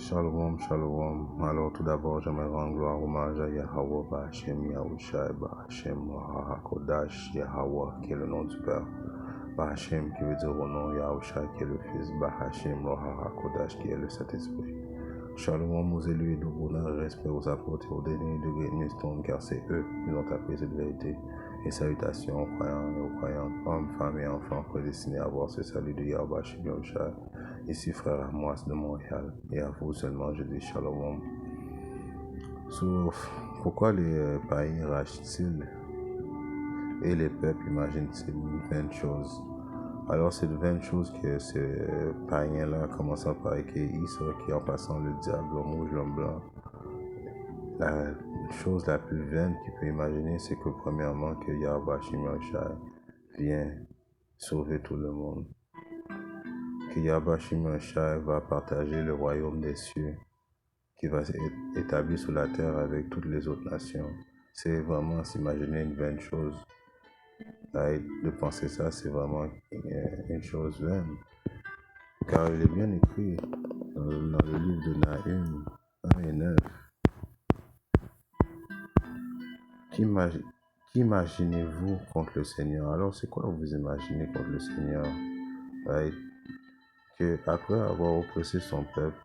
Shalom, shalom. Alors tout d'abord, j'aimerais rendre gloire hommage à Yahweh, Bahashem, Yahushai, Bahashem, Kodash, Yahweh, qui est le nom du Père. Bahashem, qui veut dire au nom, Yahushai, qui est le Fils, Bahashem, Kodash, qui est le Saint-Esprit. Shalom aux élus et de bonheur, respect aux apôtres et aux derniers de Great Stone, car c'est eux qui ont appris cette vérité. Et salutations aux croyants et aux croyantes, hommes, femmes et enfants prédestinés à voir ce salut de Yahweh, Yahushai. Ici frère Amos de Montréal, et à vous seulement je dis shalom. Sauf pourquoi les païens rachent-ils et les peuples imaginent-ils 20 choses? Alors c'est de 20 choses que ces païens-là, commençant par Issa, qui en passant le diable, l'homme rouge, l'homme blanc, la chose la plus vaine qu'il peut imaginer, c'est que premièrement que Yahweh Shimashai vient sauver tout le monde. Que Yahweh Shimashai va partager le royaume des cieux, qui va être établi sur la terre avec toutes les autres nations. C'est vraiment s'imaginer une vaine chose. De penser ça, c'est vraiment une chose vaine. Car il est bien écrit dans le livre de Nahum 1 et 9. Qu'imaginez-vous contre le Seigneur? Alors c'est quoi vous imaginez contre le Seigneur? Que après avoir oppressé son peuple,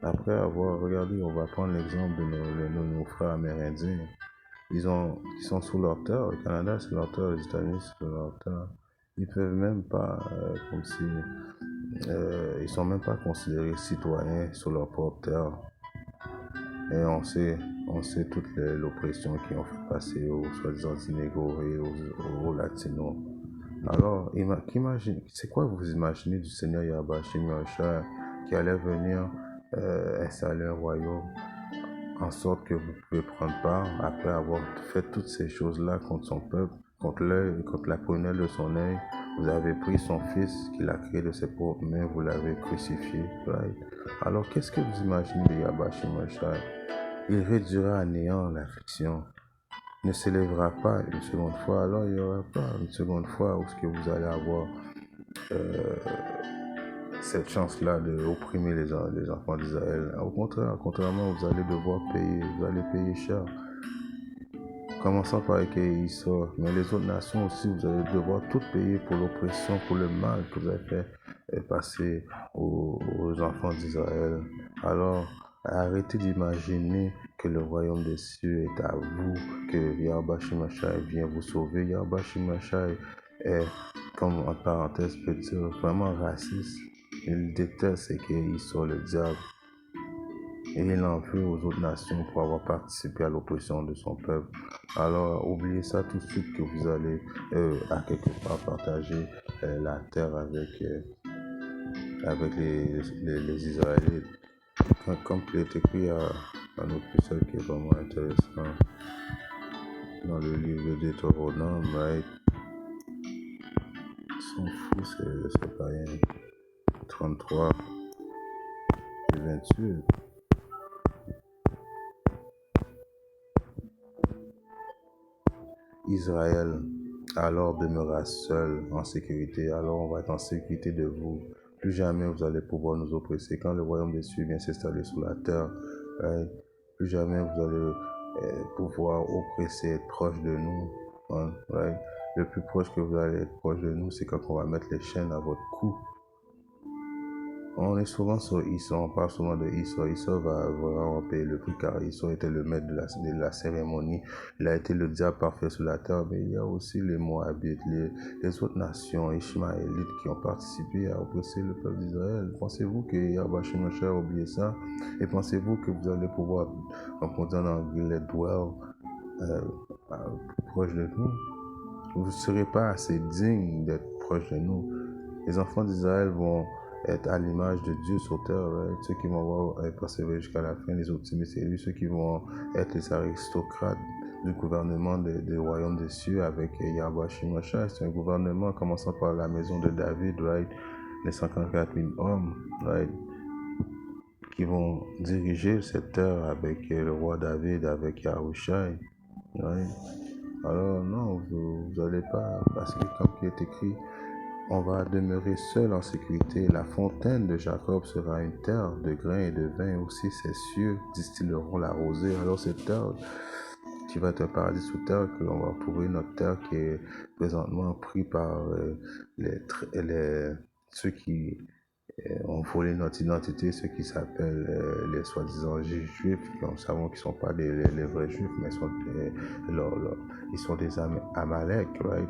après avoir regardé, on va prendre l'exemple de nos frères amérindiens. Ils sont sous leur terre. Le Canada, c'est leur terre. Les États-Unis, c'est leur terre. Ils peuvent même pas, comme si, ils sont même pas considérés citoyens sur leur propre terre. Et on sait toute l'oppression qu'ils ont fait passer aux soi-disant inégaux et aux latinos. Alors, c'est quoi vous imaginez du Seigneur Yahweh Shimashai qui allait venir installer un royaume en sorte que vous pouvez prendre part après avoir fait toutes ces choses-là contre son peuple, contre la prunelle de son œil. Vous avez pris son fils qu'il a créé de ses propres mains, vous l'avez crucifié. Right? Alors, qu'est-ce que vous imaginez de Yahweh Shimashai? Il réduira à néant l'affliction. Ne s'élèvera pas une seconde fois. Alors, il n'y aura pas une seconde fois où ce que vous allez avoir cette chance-là d'opprimer les enfants d'Israël. Au contraire, contrairement, vous allez devoir payer cher. Commençant par Issa, mais les autres nations aussi, vous allez devoir tout payer pour l'oppression, pour le mal que vous avez fait passer aux enfants d'Israël. Alors, arrêtez d'imaginer que le royaume des cieux est à vous, que Yahweh Shimashai vient vous sauver. Yahweh Shimashai est, comme en parenthèse peut dire, vraiment raciste. Il déteste Issa, le diable. Et il en veut aux autres nations pour avoir participé à l'oppression de son peuple. Alors, oubliez ça tout de suite que vous allez à quelque part partager la terre avec les Israélites. Comme il est écrit dans notre épisode qui est vraiment intéressant dans le livre de Deutéronome, right? Ils sont fous, c'est pas rien. 33 et 28. Israël alors demeurera seul en sécurité. Alors on va être en sécurité de vous. Plus jamais vous allez pouvoir nous oppresser. Quand le royaume des cieux vient s'installer sur la terre, plus jamais vous allez pouvoir oppresser, être proche de nous. Le plus proche que vous allez être proche de nous, c'est quand on va mettre les chaînes à votre cou. On est souvent sur Issa, on parle souvent de Issa. Issa va vraiment payer le prix car Issa était le maître de la cérémonie. Il a été le diable parfait sur la terre, mais il y a aussi les Moabites, les autres nations ishmaélites qui ont participé à oppresser le peuple d'Israël. Pensez-vous que Yahweh Shimashai a oublié ça? Et pensez-vous que vous allez pouvoir, comme on dit en anglais, dwell proche de nous? Vous ne serez pas assez digne d'être proche de nous. Les enfants d'Israël vont être à l'image de Dieu sur terre, ceux qui vont avoir persévérer jusqu'à la fin, les optimistes élus, ceux qui vont être les aristocrates du gouvernement du royaume des cieux avec Yahweh Shimashai. C'est un gouvernement commençant par la maison de David, les 54 000 hommes, qui vont diriger cette terre avec le roi David, avec Yahushai. Alors non, vous n'allez pas, parce que comme il est écrit, on va demeurer seul en sécurité. La fontaine de Jacob sera une terre de grains et de vin. Aussi ses cieux distilleront la rosée. Alors cette terre qui va être un paradis sous terre, que l'on va retrouver notre terre qui est présentement pris par ceux qui ont volé notre identité, ceux qui s'appellent les soi-disant juifs, qui nous savons qu'ils ne sont pas les vrais juifs, mais ils sont des Amalek, right?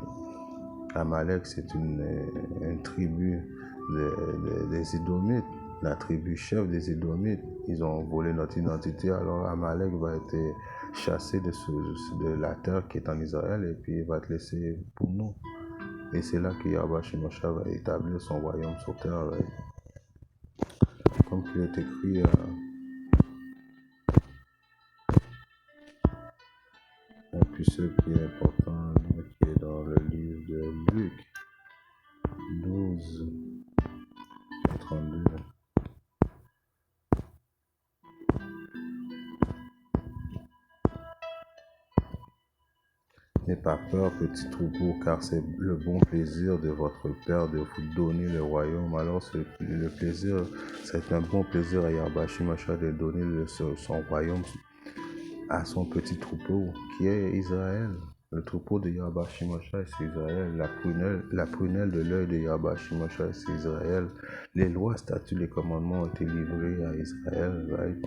Amalek, c'est une tribu des Édomites, la tribu chef des Édomites. Ils ont volé notre identité, alors Amalek va être chassé de la terre qui est en Israël et puis il va être laissé pour nous. Et c'est là que Yahweh Shemosha va établir son royaume sur terre. Right? Comme il est écrit un puceau qui est important, qui est dans le livre de Luc 12, 32. N'ayez pas peur, petit troupeau, car c'est le bon plaisir de votre Père de vous donner le royaume. Alors, le plaisir, c'est un bon plaisir à Yahweh Shemosha de donner son royaume à son petit troupeau, qui est Israël. Le troupeau de Yahweh Shemosha, c'est Israël. La prunelle de l'œil de Yahweh Shemosha, c'est Israël. Les lois, statuts, les commandements ont été livrés à Israël. Right?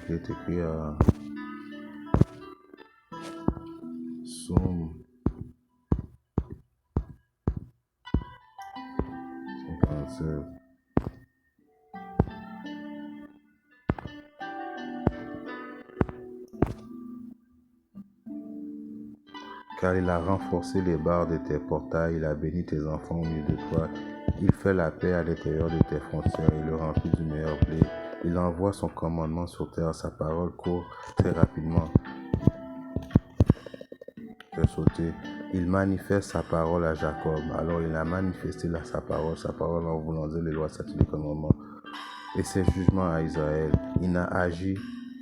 Il est écrit à Psaume 57. Car il a renforcé les barres de tes portails, il a béni tes enfants au milieu de toi. Il fait la paix à l'intérieur de tes frontières, il le remplit du meilleur blé. Il envoie son commandement sur terre, sa parole court très rapidement. Il manifeste sa parole à Jacob. Alors il a manifesté sa parole en voulant dire les lois, statuts, les commandements et ses jugements à Israël. Il n'a agi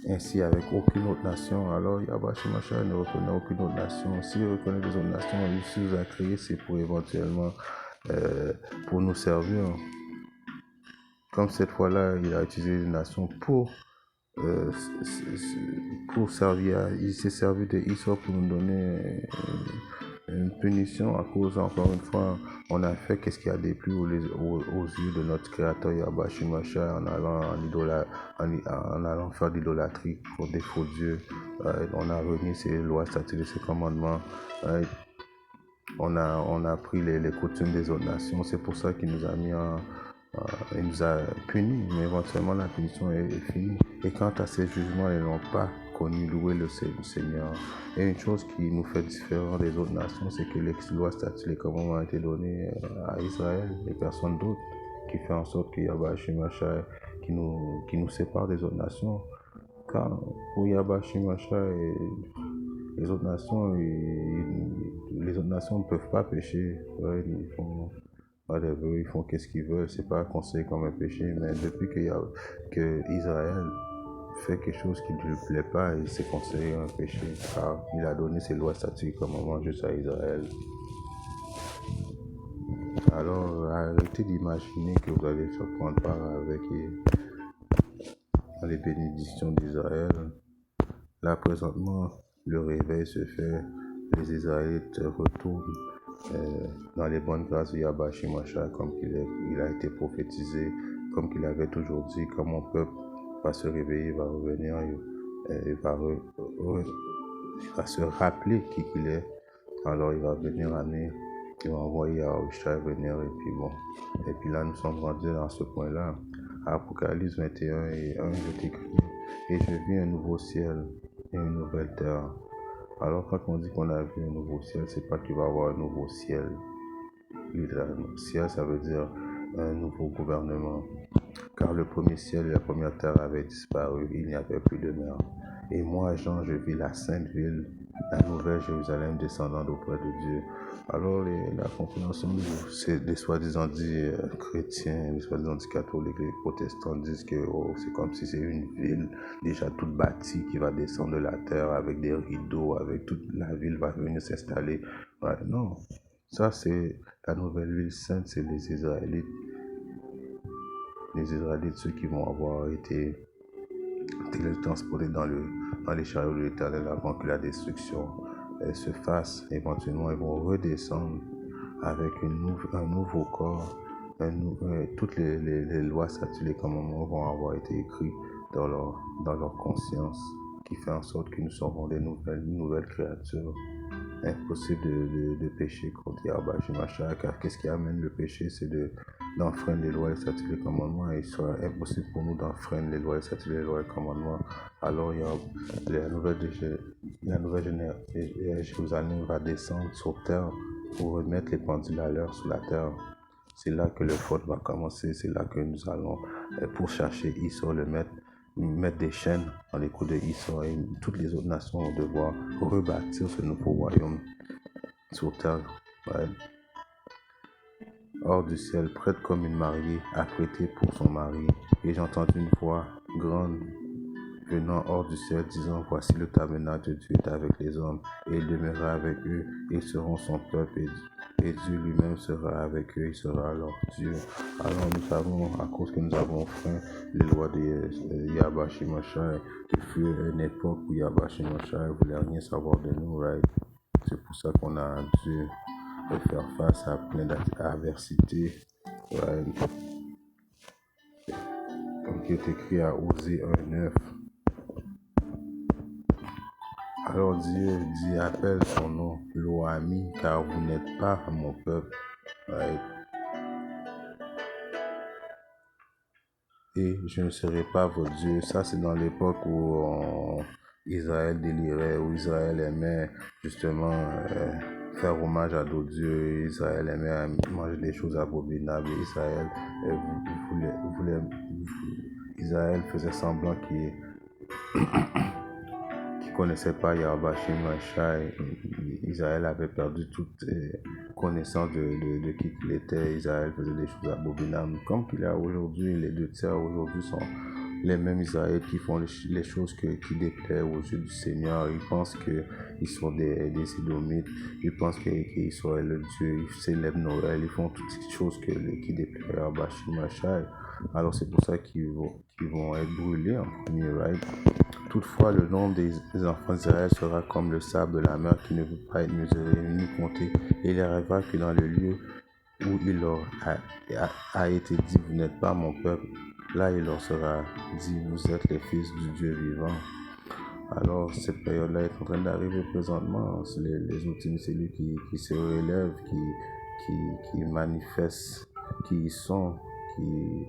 ainsi avec aucune autre nation. Alors Yahweh Shemosha ne reconnaît aucune autre nation. S'il reconnaît des autres nations, il nous a créé, c'est pour éventuellement pour nous servir. Comme cette fois-là, il a utilisé les nations pour servir. Il s'est servi de Israël pour nous donner une punition à cause, encore une fois, on a fait qu'est-ce qui a déplu aux yeux de notre créateur Yahweh Shemosha en allant faire de l'idolâtrie pour des faux dieux. On a remis ses lois, statuts et ses commandements. On a pris les coutumes des autres nations. C'est pour ça qu'il nous a mis il nous a punis, mais éventuellement la punition est finie. Et quant à ces jugements, ils n'ont pas connu louer le Seigneur. Et une chose qui nous fait différent des autres nations, c'est que les lois, statuts, les commandements ont été donnés à Israël et personne d'autre, qui fait en sorte qu'il y a Shemosha qui nous sépare des autres nations. Car pour Yahweh Shemosha et les autres nations ne peuvent pas pécher. Ouais, ils font qu'est-ce qu'ils veulent, c'est pas conseillé comme un péché, mais depuis que Israël fait quelque chose qui ne lui plaît pas, c'est considéré un péché, car il a donné ses lois, statuts, commandements juste à Israël. Alors arrêtez d'imaginer que vous allez se prendre part avec les bénédictions d'Israël. Là présentement, le réveil se fait, les Israélites retournent dans les bonnes grâces de Yahweh Shemosha, comme il a été prophétisé, comme qu'il avait toujours dit, comme mon peuple va se réveiller, va revenir, il va se rappeler qui il est. Alors il va venir il va envoyer Yahushua venir, et puis bon. Et puis là, nous sommes rendus dans ce point-là. Apocalypse 21 et 1, je t'écris, et je vis un nouveau ciel et une nouvelle terre. Alors quand on dit qu'on a vu un nouveau ciel, c'est pas qu'il va y avoir un nouveau ciel. Littéralement. Ciel, ça veut dire un nouveau gouvernement. Car le premier ciel et la première terre avaient disparu, il n'y avait plus de mer. Et moi, Jean, je vis la sainte ville, la nouvelle Jérusalem descendant d'auprès de Dieu. Alors, la compréhension, c'est des soi-disant dit chrétiens, des soi-disant dit catholiques, les protestants disent que c'est comme si c'est une ville déjà toute bâtie qui va descendre de la terre avec des rideaux, avec toute la ville va venir s'installer. Ouais, non, Ça, c'est la nouvelle ville sainte, c'est les Israélites. Les Israélites, ceux qui vont avoir été télétransportés dans les chariots de l'Éternel avant que la destruction se fasse. Éventuellement, ils vont redescendre avec un nouveau corps. Toutes les lois, statuts, les commandements vont avoir été écrits dans leur conscience, qui fait en sorte que nous serons des nouvelles créatures. Impossible de pécher contre Yahweh Shemashah, car qu'est-ce qui amène le péché, c'est d'enfreindre les lois, les statuts, les commandements, et il sera impossible pour nous d'enfreindre les lois, les statuts, les lois et commandements. Alors la nouvelle Jérusalem va descendre sur terre pour remettre les pendules à l'heure sur la terre. C'est là que le faute va commencer, c'est là que nous allons, pour chercher Issor, mettre des chaînes dans les coups de Issor, et toutes les autres nations vont devoir rebâtir ce nouveau royaume sur terre. Ouais. Hors du ciel, prête comme une mariée, apprêtée pour son mari. Et j'ai entendu une voix grande venant hors du ciel, disant, voici le tabernacle de Dieu est avec les hommes, et il demeurera avec eux, et ils seront son peuple, et Dieu lui-même sera avec eux, il sera leur Dieu. Alors nous savons, à cause que nous avons freint les lois de Yahweh Shemashah, il fut une époque où Yahweh Shemashah ne voulait rien savoir de nous, right? C'est pour ça qu'on a dû faire face à plein d'adversités, right? Comme qui est écrit à Osée 1:9. Alors Dieu dit, appelle son nom, Lo-Ami, car vous n'êtes pas mon peuple. Right? Et je ne serai pas votre Dieu. Ça, c'est dans l'époque où Israël délirait, où Israël aimait justement faire hommage à d'autres dieux. Israël aimait manger des choses abominables. Israël faisait semblant qu'il connaissait pas Yahweh Shemashah. Israël avait perdu toute connaissance de qui il était. Israël faisait des choses abominables. Comme qu'il y a aujourd'hui, les deux tiers aujourd'hui sont les mêmes Israélites qui font les choses qui déplaisent aux yeux du Seigneur. Ils pensent qu'ils sont des Édomites. Ils pensent qu'ils sont le Dieu. Ils célèbrent Noël. Ils font toutes ces choses qui déplaisent à Yahweh Shemashah. Alors c'est pour ça qu'ils vont être brûlés en premier, right? Toutefois, le nombre des enfants d'Israël sera comme le sable de la mer qui ne peut pas être mesuré ni compté. Et il arrivera que dans le lieu où il leur a été dit, vous n'êtes pas mon peuple, là il leur sera dit, vous êtes les fils du Dieu vivant. Alors cette période-là est en train d'arriver présentement. Les ultimes, c'est lui qui se relève, qui manifeste qui ils sont, qui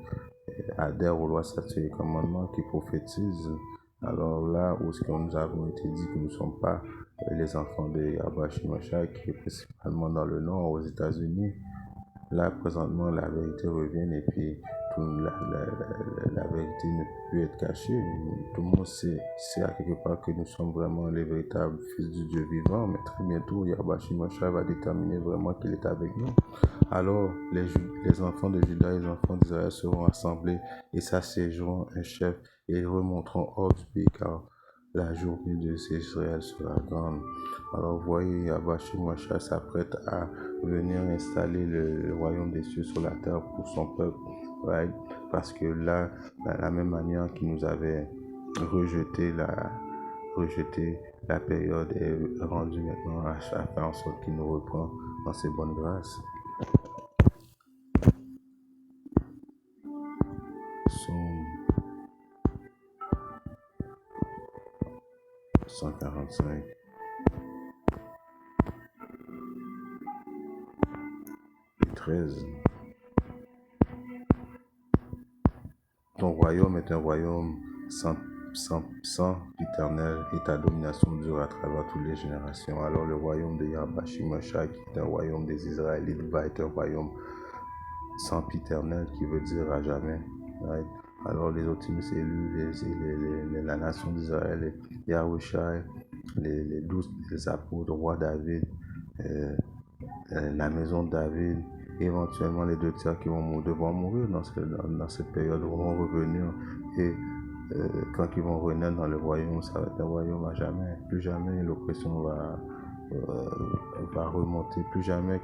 adhèrent aux lois, statuts et commandements, qui prophétisent. Alors là où nous avons été dit que nous ne sommes pas les enfants de Yahweh Shemashah, qui est principalement dans le nord aux États-Unis, là présentement la vérité revient et puis la vérité ne peut plus être cachée. Tout le monde sait à quelque part que nous sommes vraiment les véritables fils du Dieu vivant, mais très bientôt Yahweh Shemashah va déterminer vraiment qu'il est avec nous. Alors les enfants de Juda et les enfants d'Israël seront assemblés et s'assiégeront un chef et ils remonteront hors du pays car la journée de Israël sera grande. Alors voyez, Yahweh Shemashah s'apprête à venir installer le royaume des cieux sur la terre pour son peuple, right? Parce que là, de la même manière qu'il nous avait rejeté la période est rendue maintenant à faire en sorte qu'il nous reprend dans ses bonnes grâces. Psaume 145. Et 13. Ton royaume est un royaume sans éternel et ta domination dure à travers toutes les générations. Alors le royaume de Yahweh Shemashah, qui est un royaume des Israélites, va être un royaume sans éternel, qui veut dire à jamais. Right? Alors les optimistes élus, la nation d'Israël, Yahushua, les 12 apôtres, roi David, la maison de David, éventuellement les deux tiers qui vont devoir mourir dans cette période vont revenir et quand ils vont renaître dans le royaume, ça va être un royaume à jamais. Plus jamais l'oppression va remonter, plus jamais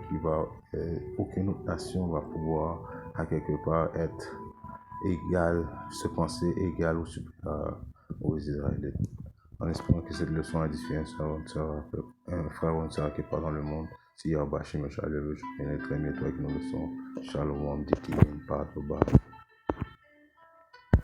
aucune autre nation va pouvoir à quelque part être égale, se penser égale ou supérieur aux Israélites. En espérant que cette leçon a édifié un frère ou une sœur qui est pas dans le monde. Si Yahweh Shem Shalom, je connais très bien toi qui nous leçons. Shalom, Dikin, Padoba.